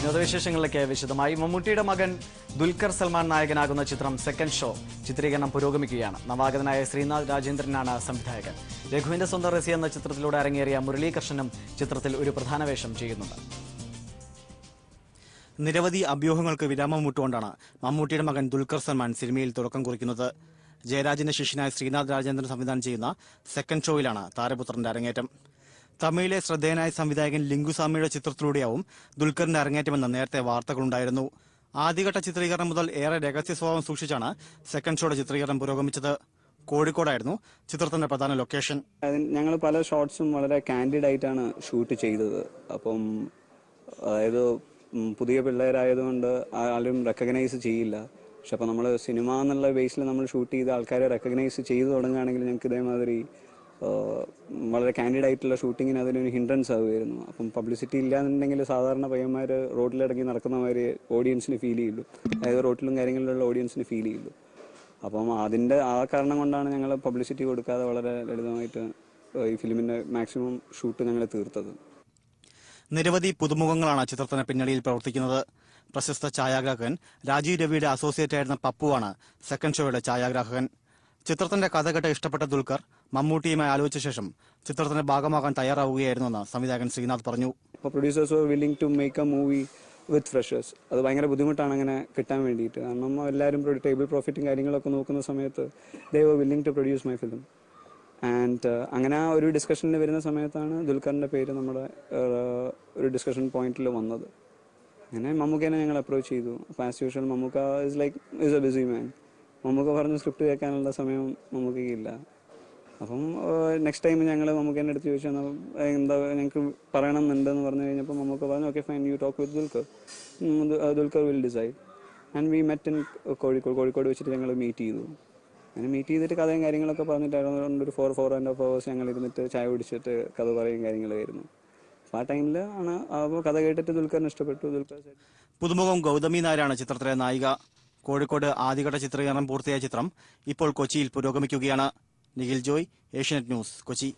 വിനോദവിശേഷങ്ങളിലേക്ക് വിശദമായി മമ്മൂട്ടിയുടെ മകൻ ദുൽഖർ സൽമാൻ നായകനാകുന്ന ചിത്രം സെക്കൻഡ് ഷോ ചിത്രീകരണം പുരോഗമിക്കുകയാണ്. നവാഗതനായ ശ്രീനാഥ് രാജേന്ദ്രനാണ് സംവിധായകൻ. രഘുവിന്റെ സ്വന്തം റസി എന്ന ചിത്രത്തിലൂടെ അരങ്ങേറിയ മുരളീകൃഷ്ണനും ചിത്രത്തിൽ ഒരു പ്രധാന വേഷം ചെയ്യുന്നുണ്ട്. നിരവധി അഭ്യൂഹങ്ങൾക്ക് വിരാമം വിട്ടുകൊണ്ടാണ് മമ്മൂട്ടിയുടെ മകൻ ദുൽഖർ സൽമാൻ സിനിമയിൽ തുടക്കം കുറിക്കുന്നത്. ജയരാജിന്റെ ശിഷ്യനായ ശ്രീനാഥ് രാജേന്ദ്രൻ സംവിധാനം ചെയ്യുന്ന സെക്കൻഡ് ഷോയിലാണ് താരപുത്രന്റെ അരങ്ങേറ്റം. തമിഴിലെ ശ്രദ്ധേയനായ സംവിധായകൻ ലിംഗുസ്വാമിയുടെ ചിത്രത്തിലൂടെയാവും ദുൽഖറിന്റെ അരങ്ങേറ്റമെന്ന് നേരത്തെ വാർത്തകളുണ്ടായിരുന്നു. ആദ്യഘട്ട ചിത്രീകരണം മുതൽ ഏറെ രഹസ്യ സ്വഭാവം സൂക്ഷിച്ചാണ് സെക്കൻഡ് ഷോയുടെ ചിത്രീകരണം പുരോഗമിച്ചത്. കോഴിക്കോടായിരുന്നു ചിത്രത്തിന്റെ പ്രധാന ലൊക്കേഷൻ. ഞങ്ങൾ പല ഷോട്ട്സും വളരെ കാൻഡിഡ് ആയിട്ടാണ് ഷൂട്ട് ചെയ്തത്. അപ്പം അതായത് പുതിയ പിള്ളേരായതുകൊണ്ട് ആരും റെക്കഗ്നൈസ് ചെയ്യില്ല. പക്ഷെ അപ്പം നമ്മൾ സിനിമ എന്നുള്ള ബേസിൽ നമ്മൾ ഷൂട്ട് ചെയ്ത ആൾക്കാരെ റെക്കഗ്നൈസ് ചെയ്തു തുടങ്ങുകയാണെങ്കിൽ ഞങ്ങൾക്ക് ഇതേമാതിരി വളരെ കാൻഡിഡ് ആയിട്ടുള്ള ഷൂട്ടിങ്ങിന് അതിനൊരു ഹിൻഡ്രൻസ് ആവുമായിരുന്നു. അപ്പം പബ്ലിസിറ്റി ഇല്ലാന്നുണ്ടെങ്കിൽ സാധാരണ പയ്യന്മാർ റോഡിലിറങ്ങി നടക്കുന്ന മാതിരി ഓഡിയൻസിന് ഫീൽ ചെയ്യുള്ളൂ. അതായത് റോഡിലും കാര്യങ്ങളിലുള്ള ഓഡിയൻസിന് ഫീൽ ചെയ്യുള്ളൂ. അപ്പം ആ കാരണം കൊണ്ടാണ് ഞങ്ങൾ പബ്ലിസിറ്റി കൊടുക്കാതെ വളരെ ലളിതമായിട്ട് ഈ ഫിലിമിൻ്റെ മാക്സിമം ഷൂട്ട് ഞങ്ങൾ തീർത്തത്. നിരവധി പുതുമുഖങ്ങളാണ് ചിത്രത്തിന് പിന്നണിയിൽ പ്രവർത്തിക്കുന്നത്. പ്രശസ്ത ഛായാഗ്രാഹകൻ രാജീവ് രവിയുടെ അസോസിയേറ്റ് ആയിരുന്ന പപ്പുവാണ് സെക്കൻഡ് ഷോയുടെ ഛായാഗ്രാഹകൻ. ചിത്രത്തിന്റെ കഥ കേട്ട് ഇഷ്ടപ്പെട്ട ദുൽഖർ മമ്മൂട്ടിയുമായി ആലോചിച്ച ശേഷം ചിത്രത്തിന്റെ ഭാഗമാകാൻ തയ്യാറാവുകയായിരുന്നെന്ന് സംവിധായകൻ ശ്രീനാഥ് പറഞ്ഞു. Producers were willing to make a movie with freshers. അത് ഭയങ്കര ബുദ്ധിമുട്ടാണ് അങ്ങനെ കിട്ടാൻ വേണ്ടിയിട്ട്. കാരണം എല്ലാവരും ടേബിൾ പ്രോഫിറ്റും കാര്യങ്ങളൊക്കെ നോക്കുന്ന സമയത്ത് they were willing to produce my film. And അങ്ങനെ ഒരു ഡിസ്കഷനിൽ വരുന്ന സമയത്താണ് ദുൽഖറിൻ്റെ പേര് നമ്മുടെ ഒരു ഡിസ്കഷൻ പോയിന്റിൽ വന്നത്. അങ്ങനെ മമ്മൂക്കേനെ ഞങ്ങൾ അപ്രോച്ച് ചെയ്തു. അപ്പോൾ as usual Mammukka is a busy man. Mammukka പറഞ്ഞ് സ്ക്രിപ്റ്റ് കേൾക്കാനുള്ള സമയം മമ്മൂക്കയില്ല. അപ്പം നെക്സ്റ്റ് ടൈം ഞങ്ങൾ മമ്മൂക്കേൻ്റെ അടുത്ത് ചോദിച്ചാൽ എന്താ ഞങ്ങൾക്ക് പറയണമെന്നുണ്ടെന്ന് പറഞ്ഞു കഴിഞ്ഞപ്പോൾ മമ്മൂക്ക പറഞ്ഞു okay fine, you talk with Dulquer, Dulquer will decide. And we met in Kozhikode വെച്ചിട്ട് ഞങ്ങൾ മീറ്റ് ചെയ്തു. അങ്ങനെ മീറ്റ് ചെയ്തിട്ട് കഥയും കാര്യങ്ങളൊക്കെ പറഞ്ഞിട്ടായിരുന്നു ഒരു 4.5 hours ഞങ്ങൾ ഇരുന്നിട്ട് ചായ കുടിച്ചിട്ട് കഥ പറയും കാര്യങ്ങളായിരുന്നു. അപ്പോൾ ആ ടൈമിൽ ആണ് അപ്പോൾ കഥ കേട്ടിട്ട് ദുൽഖറിന് ഇഷ്ടപ്പെട്ടു. ദുൽഖർ പുതുമുഖം ഗൗതമി നായരാണ് ചിത്രത്തിലെ നായിക. കോഴിക്കോട് ആദ്യഘട്ട ചിത്രീകരണം പൂർത്തിയായ ചിത്രം ഇപ്പോൾ കൊച്ചിയിൽ പുരോഗമിക്കുകയാണ്. നിഖിൽ ജോയ്, ഏഷ്യാനെറ്റ് ന്യൂസ്, കൊച്ചി.